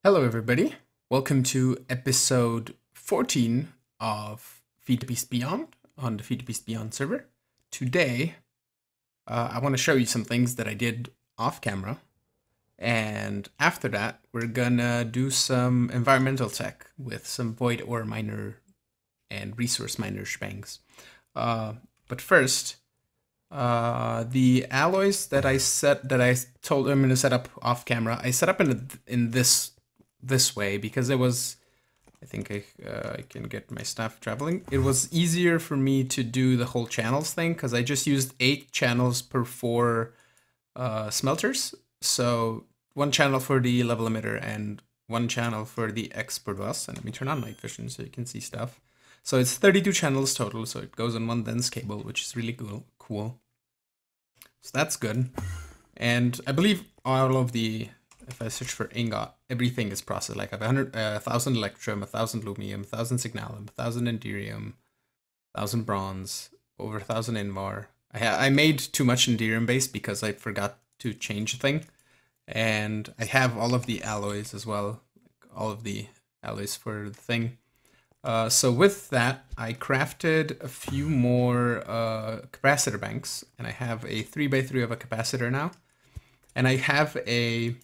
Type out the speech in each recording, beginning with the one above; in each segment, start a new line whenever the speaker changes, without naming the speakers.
Hello, everybody. Welcome to episode 14 of Feed the Beast Beyond on the Feed the Beast Beyond server. Today, I want to show you some things that I did off camera. And after that, we're gonna do some environmental tech with some void ore miner and resource miner shebangs. But first, the alloys that I told I'm gonna set up off camera, I set up in this way because it was, I think I can get my stuff traveling. It was easier for me to do the whole channels thing because I just used 8 channels per 4 smelters. So 1 channel for the level emitter and 1 channel for the export bus. And let me turn on night vision so you can see stuff. So it's 32 channels total, so it goes on 1 dense cable, which is really cool. So that's good. And I believe all of the, if I search for ingot, everything is processed. Like I have 1,000 electrum, 1,000 lumium, 1,000 signalum, 1,000 enderium, 1,000 bronze, over 1,000 invar. I made too much enderium base because I forgot to change a thing. And I have all of the alloys as well, all of the alloys for the thing. So with that, I crafted a few more capacitor banks, and I have a 3x3 of a capacitor now. And I have a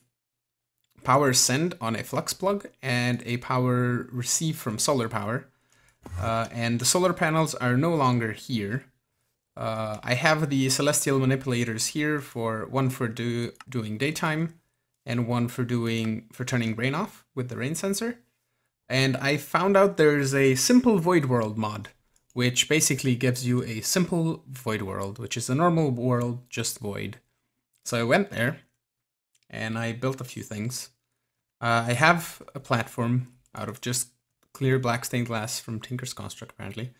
power send on a flux plug and a power receive from solar power. And the solar panels are no longer here. I have the celestial manipulators here, for one for doing daytime and one for turning rain off with the rain sensor. And I found out there's a simple void world mod, which basically gives you a simple void world, which is a normal world, just void. So I went there and I built a few things. I have a platform out of just clear black stained glass from Tinker's Construct, apparently,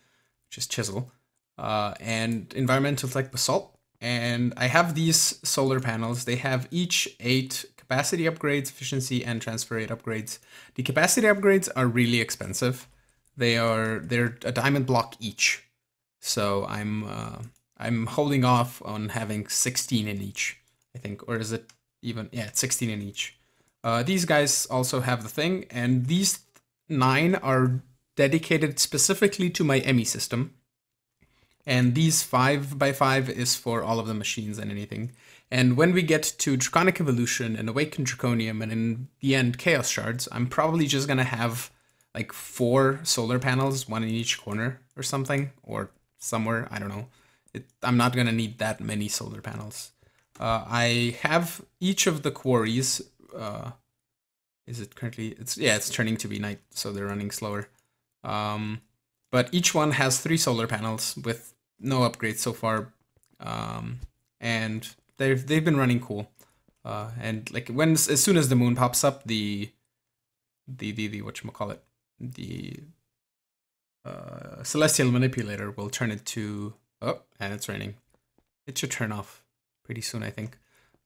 which is chisel, and environmental like basalt. And I have these solar panels. They have each 8 capacity upgrades, efficiency, and transfer rate upgrades. The capacity upgrades are really expensive. They're a diamond block each. So I'm holding off on having 16 in each, I think, or is it even? Yeah, it's 16 in each. These guys also have the thing, and these 9 are dedicated specifically to my EMI system. And these 5x5 is for all of the machines and anything. And when we get to Draconic Evolution and Awakened Draconium and in the end Chaos Shards, I'm probably just gonna have like 4 solar panels, 1 in each corner or something, or somewhere, I don't know. I'm not gonna need that many solar panels. I have each of the quarries. Is it currently? It's turning to be night, so they're running slower. But each one has 3 solar panels with no upgrades so far, and they've been running cool. And like as soon as the moon pops up, the whatchamacallit, the celestial manipulator will turn it to, oh, and it's raining. It should turn off pretty soon, I think.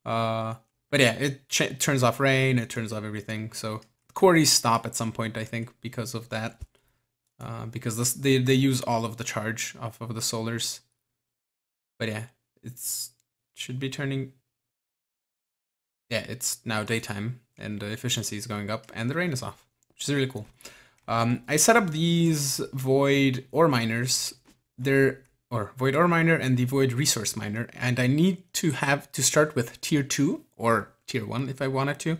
But yeah, it turns off rain, it turns off everything. So quarries stop at some point, I think, because of that. Because they use all of the charge off of the solars. But yeah, should be turning. Yeah, it's now daytime and the efficiency is going up and the rain is off, which is really cool. I set up these void ore miners. Void ore miner and the void resource miner, and I need to start with tier 2 or tier 1 if I wanted to,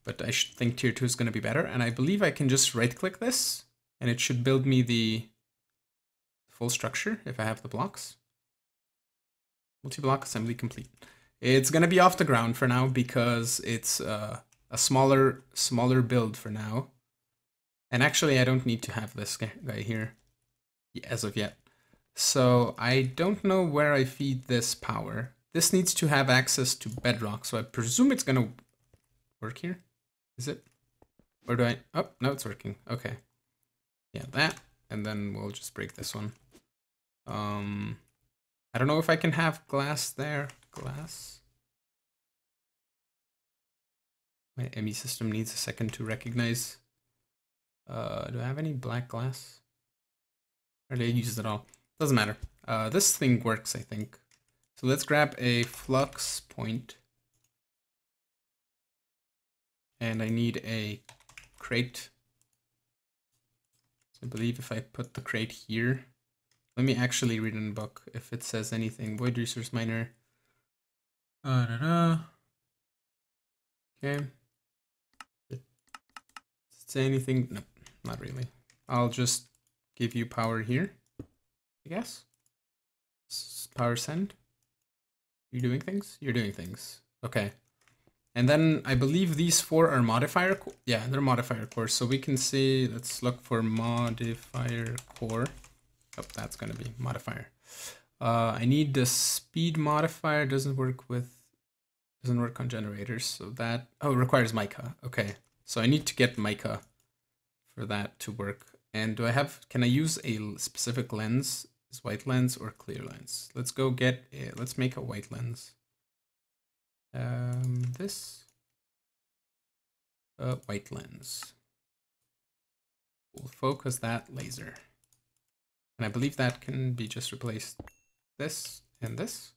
but I think tier 2 is going to be better. And I believe I can just right click this and it should build me the full structure if I have the blocks. Multi-block assembly complete. It's going to be off the ground for now because it's a smaller build for now. And actually I don't need to have this guy here as of yet. So I don't know where I feed this power. This needs to have access to bedrock, so I presume it's gonna work here. Is it? Or do I? Oh, no, it's working. Okay. Yeah, that, and then we'll just break this one. I don't know if I can have glass there. Glass. My ME system needs a second to recognize. Do I have any black glass? Or did I use it all? Doesn't matter. This thing works, I think. So let's grab a flux point. And I need a crate. So I believe if I put the crate here, let me actually read in the book if it says anything. Void resource miner. Okay. Does it say anything? No, not really. I'll just give you power here, I guess. Power send. You doing things? You're doing things. Okay. And then I believe these 4 are modifier. Yeah, they're modifier cores. So we can see, let's look for modifier core. Oh, that's going to be modifier. I need the speed modifier. Doesn't work on generators. So that, oh, it requires mica. Okay. So I need to get mica for that to work. And can I use a specific lens? Is white lens or clear lens? Let's go get let's make a white lens. This white lens. We'll focus that laser. And I believe that can be just replaced this and this.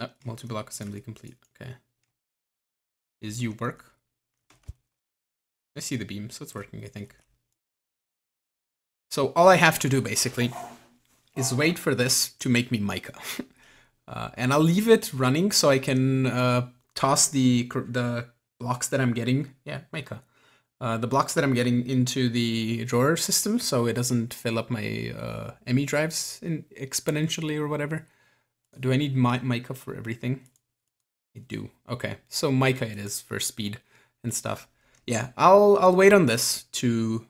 Oh, multi-block assembly complete. Okay. Is you work? I see the beam, so it's working, I think. So all I have to do basically is wait for this to make me mica. And I'll leave it running so I can toss the blocks that I'm getting. Yeah, mica. The blocks that I'm getting into the drawer system so it doesn't fill up my ME drives exponentially or whatever. Do I need mica for everything? I do. Okay, so mica it is for speed and stuff. Yeah, I'll wait on this to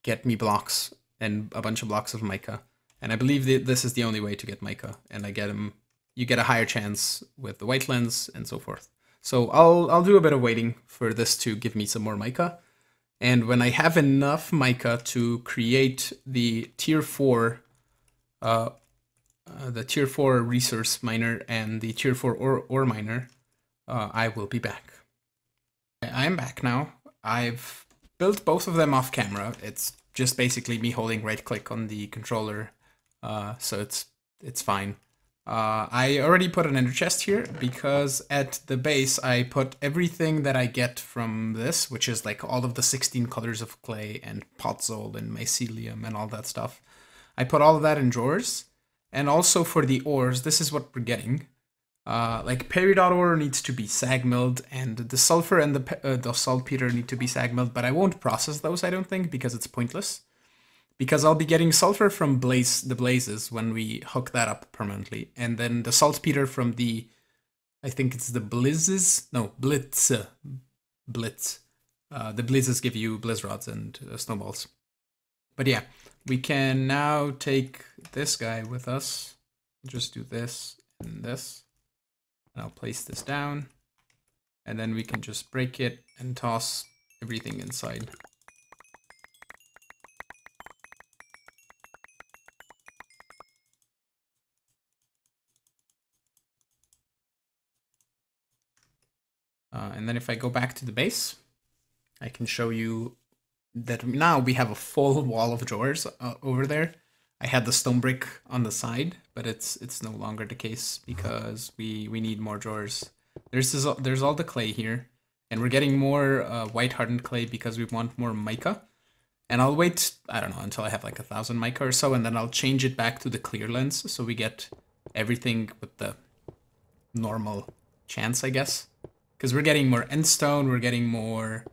get me blocks and a bunch of blocks of mica. And I believe this is the only way to get mica. And I get them. You get a higher chance with the white lens and so forth. So I'll do a bit of waiting for this to give me some more mica. And when I have enough mica to create the tier 4 resource miner and the tier 4 ore miner, I will be back. I am back now. I've built both of them off camera. It's just basically me holding right click on the controller, so it's fine. I already put an ender chest here because at the base I put everything that I get from this, which is like all of the 16 colors of clay and podzol and mycelium and all that stuff. I put all of that in drawers. And also for the ores, this is what we're getting. Like peridot ore needs to be sag milled, and the sulfur and the saltpeter need to be sag milled, but I won't process those, I don't think, because it's pointless. Because I'll be getting sulfur from the blazes when we hook that up permanently, and then the saltpeter from the, I think it's the blizzes? No, blitz. Blitz. The blizzes give you blizz rods and snowballs. But yeah, we can now take this guy with us. Just do this and this. And I'll place this down. And then we can just break it and toss everything inside. And then if I go back to the base, I can show you that now we have a full wall of drawers over there. I had the stone brick on the side, but it's no longer the case because we need more drawers. There's all the clay here, and we're getting more white hardened clay because we want more mica. And I'll wait, I don't know, until I have like 1,000 mica or so, and then I'll change it back to the clear lens so we get everything with the normal chance, I guess. Because we're getting more end stone, we're getting more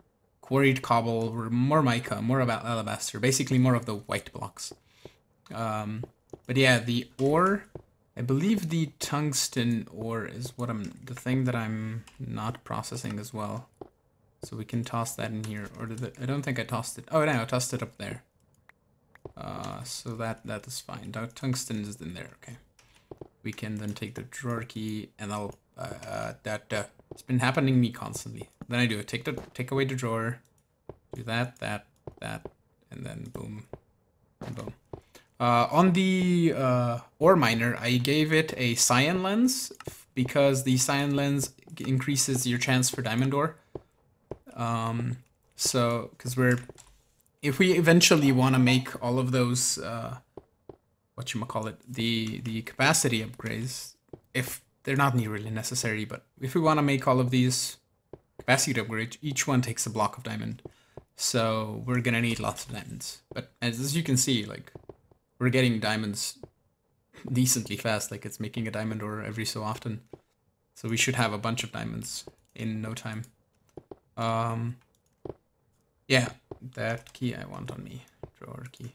quarried cobble, more mica, more about alabaster, basically more of the white blocks. But yeah, the ore, I believe the tungsten ore is the thing that I'm not processing as well. So we can toss that in here, or I don't think I tossed it. Oh no, I tossed it up there. So that is fine. Tungsten is in there, okay. We can then take the drawer key, and I'll it's been happening to me constantly. Then I do it. Take away the drawer, do that, and then boom, and boom. On the ore miner, I gave it a cyan lens because the cyan lens increases your chance for diamond ore. So, because if we eventually want to make all of those, whatchamacallit, the capacity upgrades, if they're not really necessary, but if we want to make all of these capacity upgrades, each one takes a block of diamond. So we're gonna need lots of diamonds. But as you can see, like, we're getting diamonds decently fast, like it's making a diamond ore every so often. So we should have a bunch of diamonds in no time. Yeah, that key I want on me. Drawer key.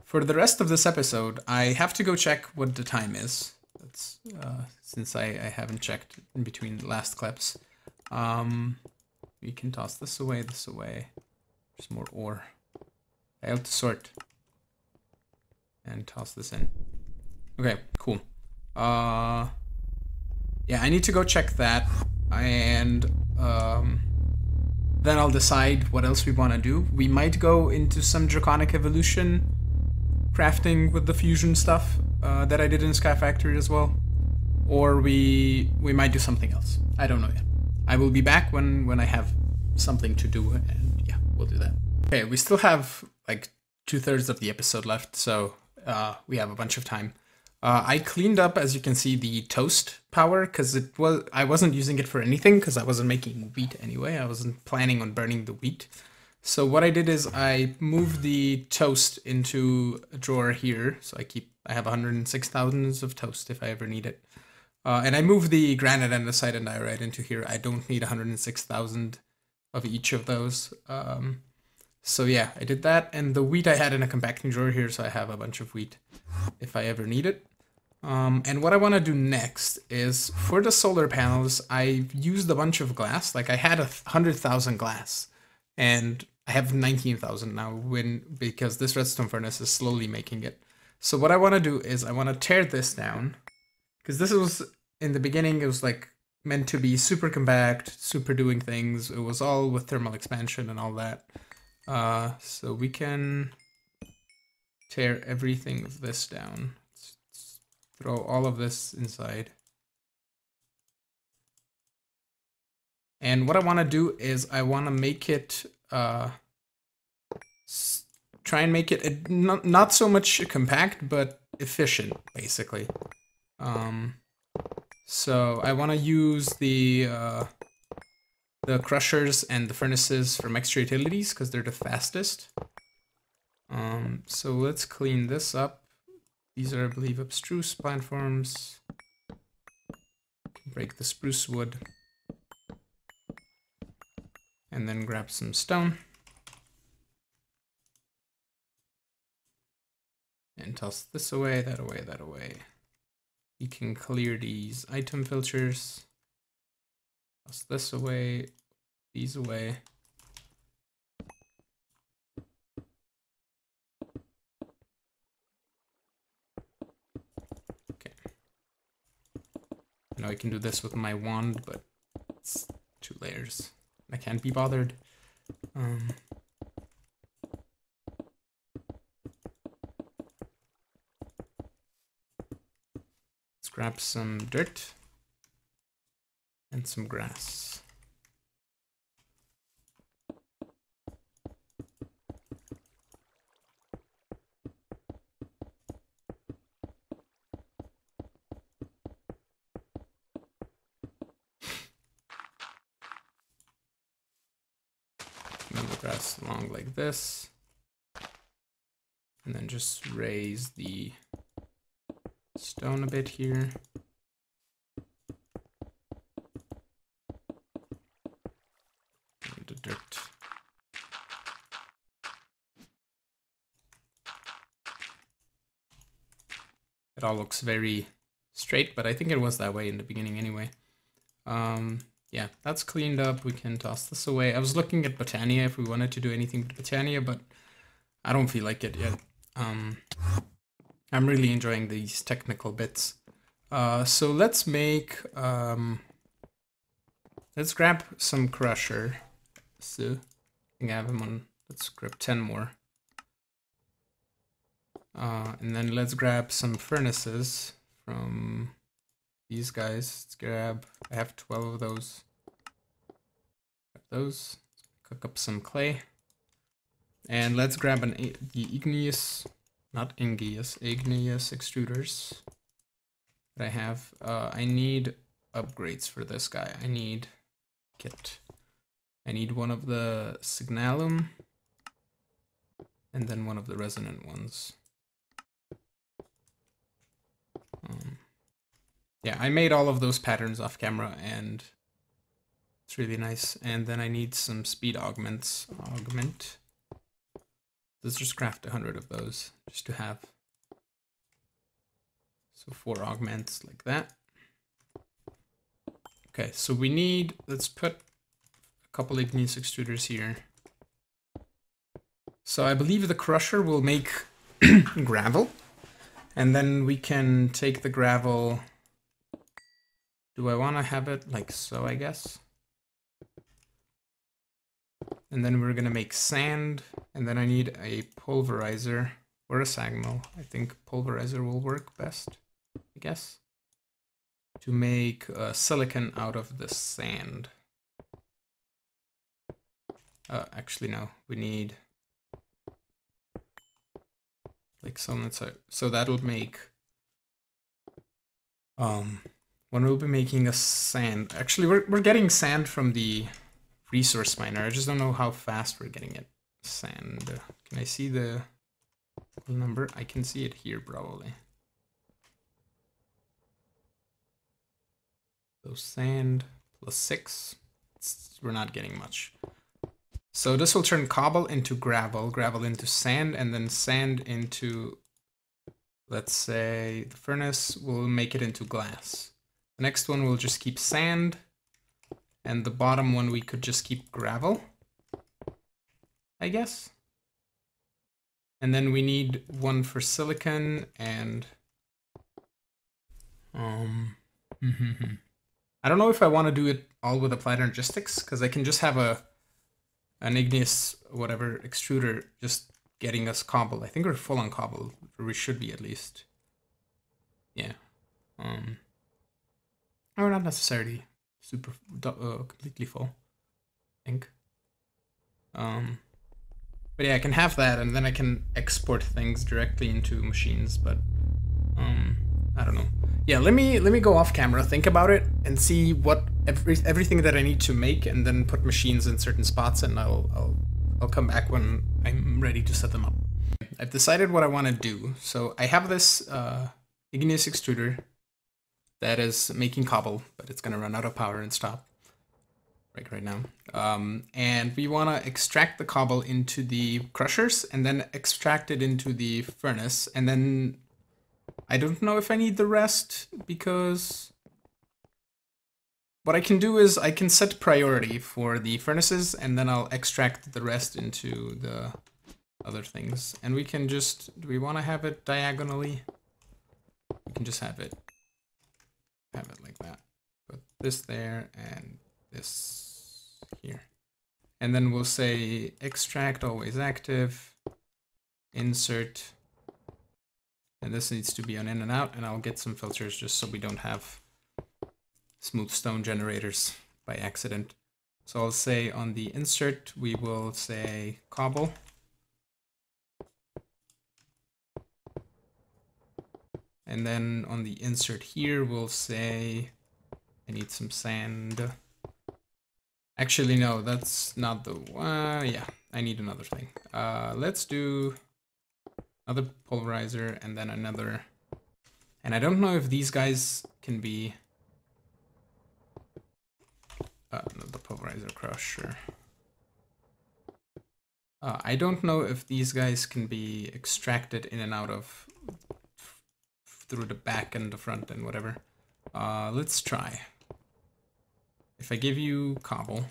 For the rest of this episode, I have to go check what the time is. That's since I haven't checked in between the last clips. We can toss this away, this away. There's more ore. I have to sort and toss this in. Okay, cool. Yeah, I need to go check that, and then I'll decide what else we want to do. We might go into some draconic evolution crafting with the fusion stuff that I did in Sky Factory as well, or we might do something else. I don't know yet. I will be back when I have something to do, and yeah, we'll do that. Okay, we still have like 2/3 of the episode left, so we have a bunch of time. I cleaned up, as you can see, the toast power because I wasn't using it for anything because I wasn't making wheat anyway. I wasn't planning on burning the wheat. So what I did is I moved the toast into a drawer here. So I have 106,000 of toast if I ever need it. And I moved the granite and the andesite and diorite into here. I don't need 106,000 of each of those. So yeah, I did that. And the wheat I had in a compacting drawer here, so I have a bunch of wheat if I ever need it. And what I want to do next is, for the solar panels, I've used a bunch of glass. Like, I had 100,000 glass, and I have 19,000 now because this redstone furnace is slowly making it. So what I want to do is I want to tear this down, because this was, in the beginning, it was like meant to be super compact, super doing things. It was all with thermal expansion and all that. So we can tear everything of this down. Let's throw all of this inside. And what I want to do is I want to make it, try and make it not so much compact, but efficient, basically. So I want to use the crushers and the furnaces from extra utilities because they're the fastest. So let's clean this up. These are, I believe, abstruse platforms. Break the spruce wood. And then grab some stone. And toss this away, that away, that away. You can clear these item filters. Toss this away, these away. Okay. I know I can do this with my wand, but it's 2 layers. I can't be bothered. Let's grab some dirt and some grass. Move the grass along like this, and then just raise the stone a bit here. And the dirt. It all looks very straight, but I think it was that way in the beginning anyway. Yeah, that's cleaned up. We can toss this away. I was looking at Botania if we wanted to do anything with Botania, but I don't feel like it yet. I'm really enjoying these technical bits. So let's make, let's grab some crusher. So I think I have him on, let's grab 10 more. And then let's grab some furnaces from these guys. Let's grab, I have 12 of those. Grab those. Cook up some clay. And let's grab the igneous extruders. that I have. I need upgrades for this guy. I need kit. I need one of the signalum and then one of the resonant ones. Yeah, I made all of those patterns off camera and it's really nice. And then I need some speed augments. Augment. Let's just craft 100 of those just to have. So 4 augments like that. Okay, so we need, let's put a couple igneous extruders here. So I believe the crusher will make gravel. And then we can take the gravel. Do I want to have it like so, I guess? And then we're going to make sand. And then I need a pulverizer or a sag mill. I think pulverizer will work best, I guess. To make silicon out of the sand. Actually, no. We need like some. So that'll make. When we'll be making a sand. Actually, we're getting sand from the resource miner. I just don't know how fast we're getting it. Sand. Can I see the number? I can see it here probably. So sand plus 6. We're not getting much. So this will turn cobble into gravel, gravel into sand, and then sand into, let's say, the furnace will make it into glass. The next one will just keep sand, and the bottom one we could just keep gravel, I guess. And then we need one for silicon and I don't know if I want to do it all with applied energistics, because I can just have an igneous whatever extruder just getting us cobble. I think we're full on cobble, or we should be at least. Yeah. Or not necessarily super completely full, I think. But yeah, I can have that, and then I can export things directly into machines. But I don't know. Yeah, let me go off camera, think about it, and see what everything that I need to make, and then put machines in certain spots, and I'll come back when I'm ready to set them up. I've decided what I want to do. So I have this igneous extruder that is making cobble, but it's gonna run out of power and stop right now. And we want to extract the cobble into the crushers and then extract it into the furnace, and then I don't know if I need the rest, because what I can do is I can set priority for the furnaces, and then I'll extract the rest into the other things. And we can just, do we want to have it diagonally? We can just have it like that. Put this there and this here. And then we'll say extract always active, insert, and this needs to be on in and out, and I'll get some filters just so we don't have smooth stone generators by accident. So I'll say on the insert, we will say cobble. And then on the insert here, we'll say, I need some sand. Actually, no, that's not the one. Yeah, I need another thing. Let's do another pulverizer and then another. And I don't know if these guys can be the pulverizer crusher. I don't know if these guys can be extracted in and out of through the back and the front and whatever. Let's try. If I give you cobble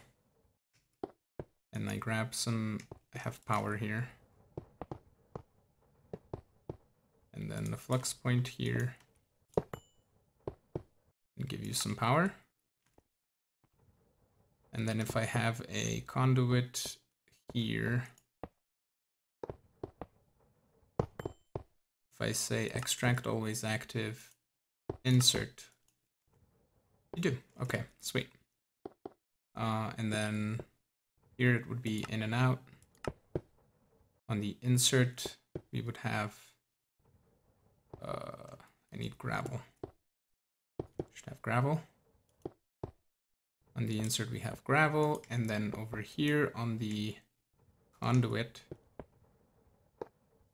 and I grab some, I have power here. And then the flux point here and give you some power. And then if I have a conduit here, if I say extract always active, insert, you do. Okay, sweet. And then here it would be in and out. On the insert, we would have, I need gravel. have gravel. On the insert we have gravel, and then over here on the conduit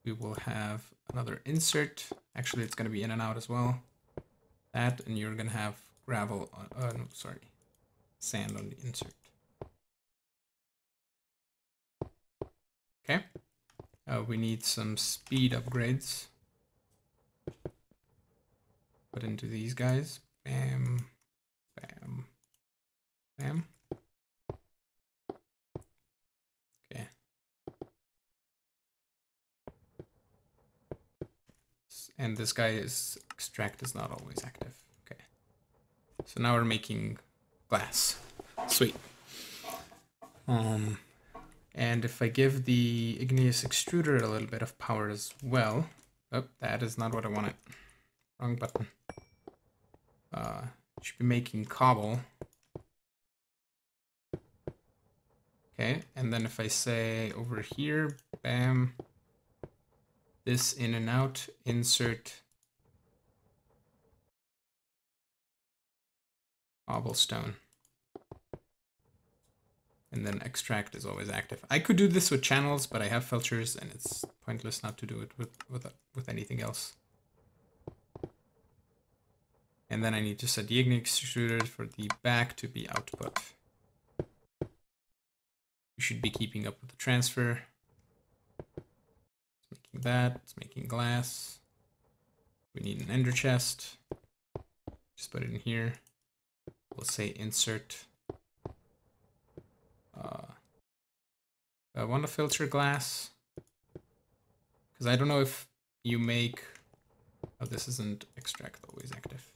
we will have another insert. Actually, it's going to be in and out as well. That, and you're going to have gravel on, no, sorry, sand on the insert. Okay. We need some speed upgrades. Put into these guys. Bam, bam, bam. Okay. And this guy is extract is not always active. Okay. So now we're making glass. Sweet. And if I give the igneous extruder a little bit of power as well. Oh, that is not what I wanted. Wrong button. Should be making cobble. Okay, and then if I say over here, bam, this in and out, insert cobblestone. And then extract is always active. I could do this with channels, but I have filters and it's pointless not to do it with anything else. And then I need to set the igneous extruder for the back to be output. You should be keeping up with the transfer. It's making that, it's making glass. We need an ender chest. Just put it in here. We'll say insert. I want to filter glass. Because I don't know if you make... Oh, this isn't extract always active.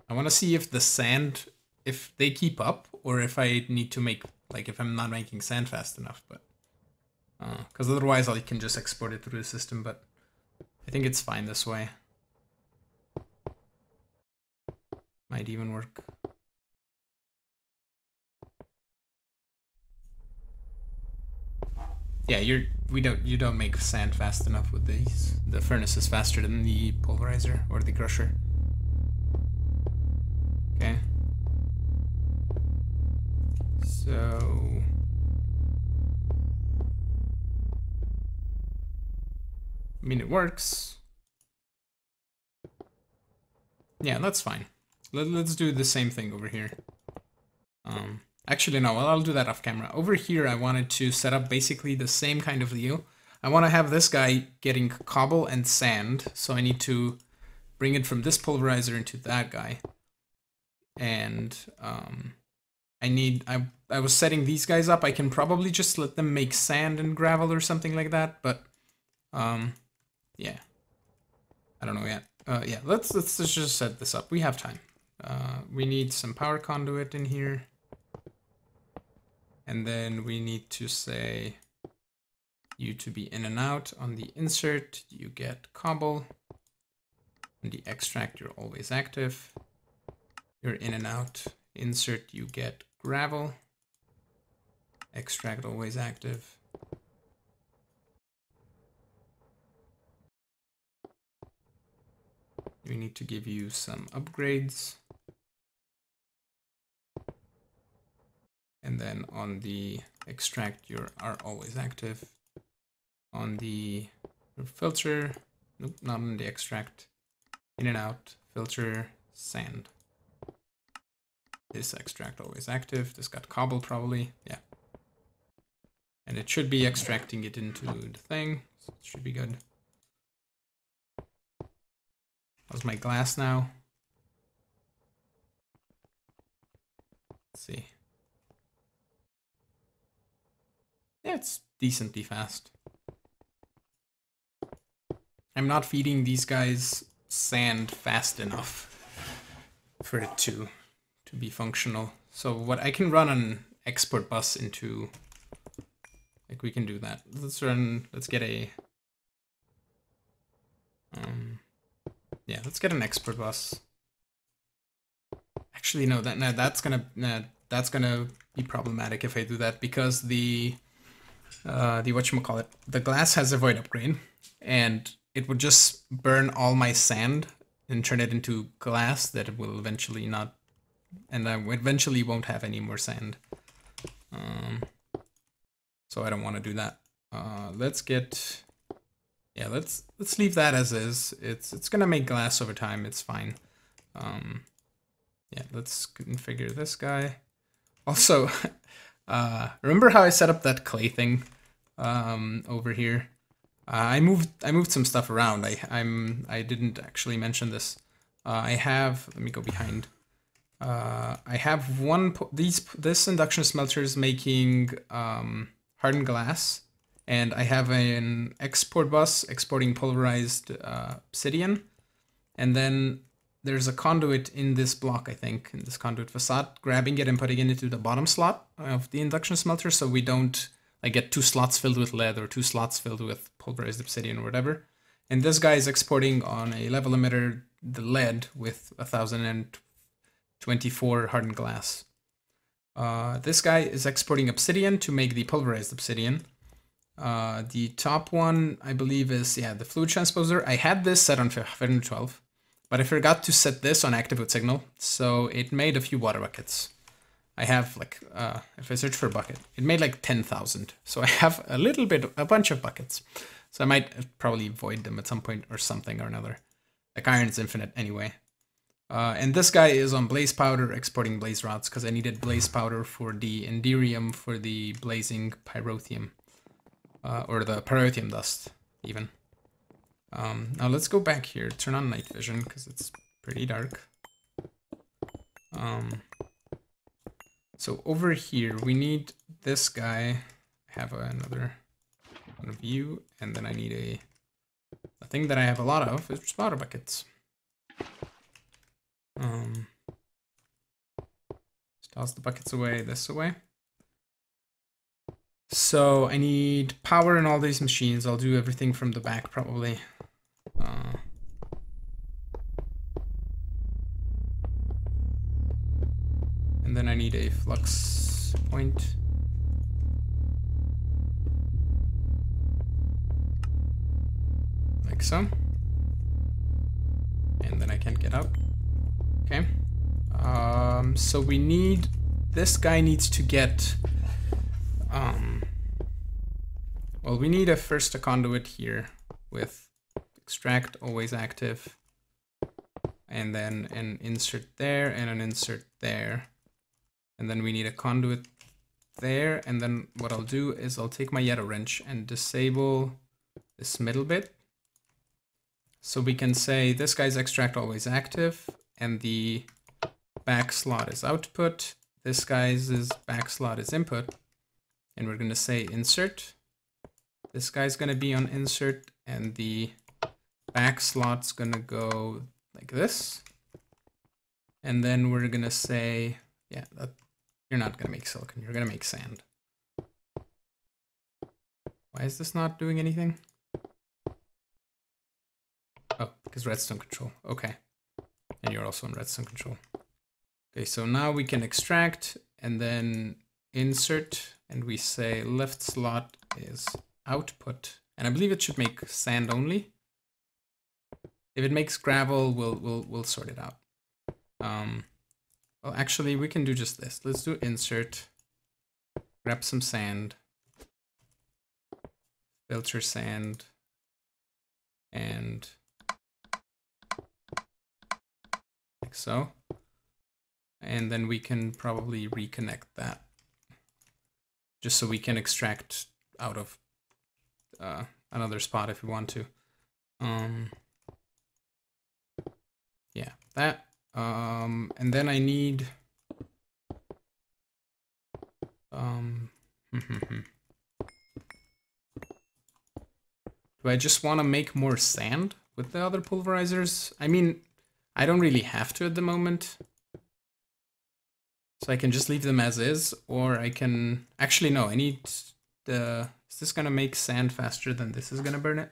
I want to see if the sand, if they keep up, or if I need to make, like, if I'm not making sand fast enough, but, because otherwise I can just export it through the system, but I think it's fine this way. Might even work. Yeah, you don't make sand fast enough with these. The furnace is faster than the pulverizer or the crusher. Okay. So I mean, it works. Yeah, that's fine. Let's do the same thing over here. Actually, no, well, I'll do that off camera. Over here, I wanted to set up basically the same kind of deal. I want to have this guy getting cobble and sand, so I need to bring it from this pulverizer into that guy. And I was setting these guys up. I can probably just let them make sand and gravel or something like that, but yeah, I don't know yet. Yeah, let's just set this up. We have time. We need some power conduit in here. And then we need to say you to be in and out. On the insert, you get cobble. On the extract, you're always active. You're in and out. Insert, you get gravel. Extract, always active. We need to give you some upgrades. And then on the extract, you are always active. On the filter, nope, not on the extract. In and out, filter, sand. This extract always active. This got cobble probably, yeah. And it should be extracting it into the thing, so it should be good. How's my glass now? Let's see. Yeah, it's decently fast. I'm not feeding these guys sand fast enough for it to be functional. So what I can run an export bus into, like we can do that. Let's get a, yeah, let's get an export bus. Actually, no, that's gonna be problematic if I do that, because the whatchamacallit, the glass has a void upgrade, and it would just burn all my sand and turn it into glass that it will eventually not, and I eventually won't have any more sand. So I don't want to do that. Let's get, yeah, let's leave that as is. It's gonna make glass over time. It's fine. Yeah, let's configure this guy. Also, remember how I set up that clay thing over here? I moved some stuff around. I didn't actually mention this. I have, let me go behind. I have this induction smelter is making hardened glass, and I have an export bus exporting pulverized obsidian, and then there's a conduit in this block, I think, in this conduit facade, grabbing it and putting it into the bottom slot of the induction smelter, so we don't like get 2 slots filled with lead or 2 slots filled with pulverized obsidian or whatever. And this guy is exporting on a level emitter the lead with 1024 hardened glass. This guy is exporting obsidian to make the pulverized obsidian. The top one, I believe, is, yeah, the fluid transposer. I had this set on 512, but I forgot to set this on active with signal, so it made a few water buckets. I have, like, if I search for a bucket, it made like 10,000. So I have a bunch of buckets. So I might probably void them at some point or something or another. Like, iron's infinite anyway. And this guy is on blaze powder, exporting blaze rods, because I needed blaze powder for the enderium for the blazing pyrotheum. Or the pyrotheum dust, even. Now let's go back here, turn on night vision, because it's pretty dark. So over here, we need this guy. I have another one of you, and then I need a thing that I have a lot of is water buckets. Just toss the buckets away, this away. So I need power in all these machines. I'll do everything from the back probably. And then I need a flux point. Like so. And then I can't get out. Okay. So we need, this guy needs to get, well, we need first a conduit here with extract always active, and then an insert there and an insert there. And then we need a conduit there, and then what I'll do is I'll take my Yetto wrench and disable this middle bit. So we can say this guy's extract always active, and the back slot is output. This guy's back slot is input. And we're gonna say insert. This guy's gonna be on insert, and the back slot's gonna go like this. And then we're gonna say, yeah, that, you're not gonna make silicon, you're gonna make sand. Why is this not doing anything? Oh, because redstone control, okay. And you're also in redstone control. Okay, so now we can extract and then insert, and we say left slot is output. And I believe it should make sand only. If it makes gravel, we'll sort it out. Well, actually, we can do just this. Let's do insert, grab some sand, filter sand, and like so. And then we can probably reconnect that, just so we can extract out of another spot if we want to. Yeah, that. And then I need do I just want to make more sand with the other pulverizers? I mean, I don't really have to at the moment. So I can just leave them as is, or I can... Actually, no, I need the... Is this going to make sand faster than this is going to burn it?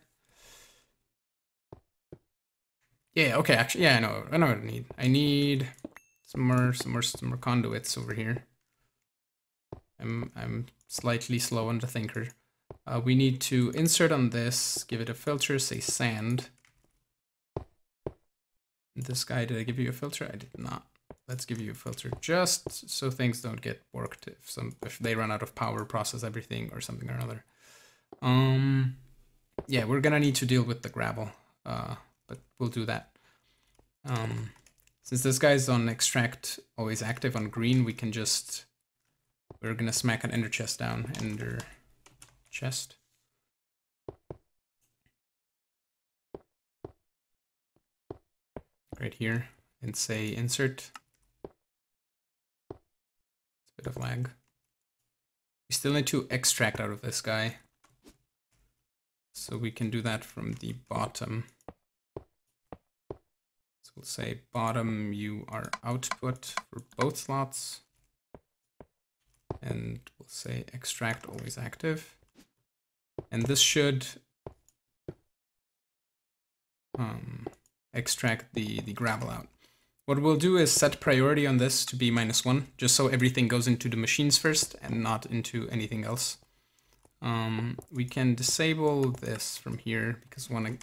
Yeah, okay, actually, yeah, I know what I need. I need some more conduits over here. I'm slightly slow on the thinker. We need to insert on this, give it a filter, say sand. This guy, did I give you a filter? I did not. Let's give you a filter just so things don't get worked. If they run out of power, process everything or something or another. Yeah, we're gonna need to deal with the gravel, but we'll do that. Since this guy's on extract always active on green, we're gonna smack an ender chest down. Ender chest. Right here, and say insert. It's a bit of lag. We still need to extract out of this guy. So we can do that from the bottom. So we'll say bottom, you are output for both slots. And we'll say extract always active. And this should extract the gravel out. What we'll do is set priority on this to be -1, just so everything goes into the machines first and not into anything else. We can disable this from here because one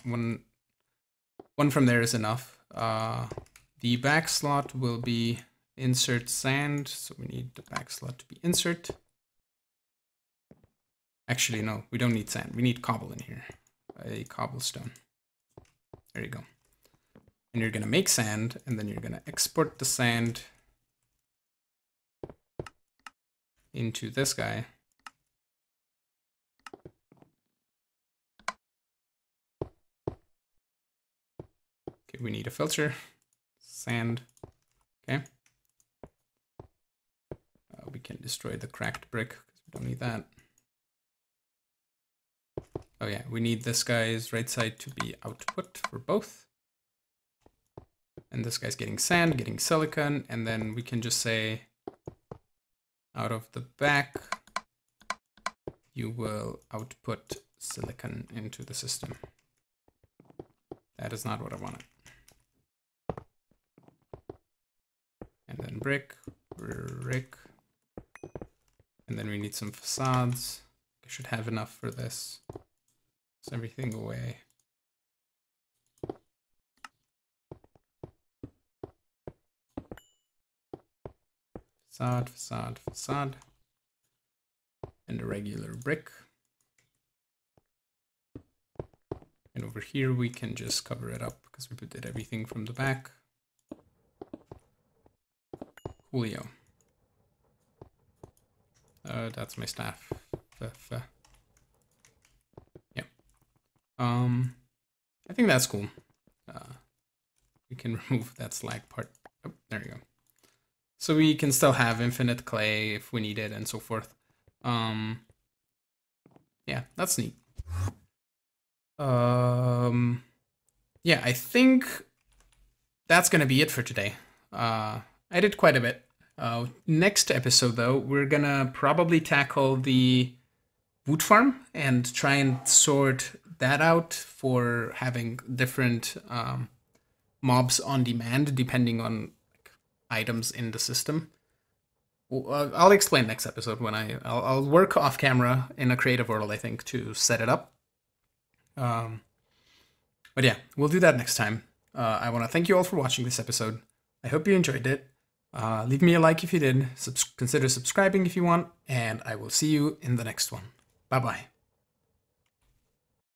from there is enough. The back slot will be insert sand, so we need the back slot to be insert. Actually, no, we don't need sand. We need cobble in here, a cobblestone. There you go. And you're gonna make sand, and then you're gonna export the sand into this guy. Okay, we need a filter, sand, okay. We can destroy the cracked brick, because we don't need that. Oh yeah, we need this guy's right side to be output for both. And this guy's getting sand, getting silicon, and then we can just say out of the back, you will output silicon into the system. That is not what I wanted. And then brick, and then we need some facades. I should have enough for this. It's everything away. Facade, facade, facade. And a regular brick. And over here we can just cover it up because we did everything from the back. Coolio. That's my staff. Yeah. I think that's cool. We can remove that slag part. Oh, there you go. So we can still have infinite clay if we need it and so forth. Yeah, that's neat. Yeah, I think that's gonna be it for today. I did quite a bit. Next episode, though, we're gonna probably tackle the wood farm and try and sort that out for having different mobs on demand depending on items in the system. I'll explain next episode when I'll work off camera in a creative world, I think, to set it up. But yeah, we'll do that next time. I want to thank you all for watching this episode. I hope you enjoyed it. Leave me a like if you did. Consider subscribing if you want, and I will see you in the next one. Bye-bye.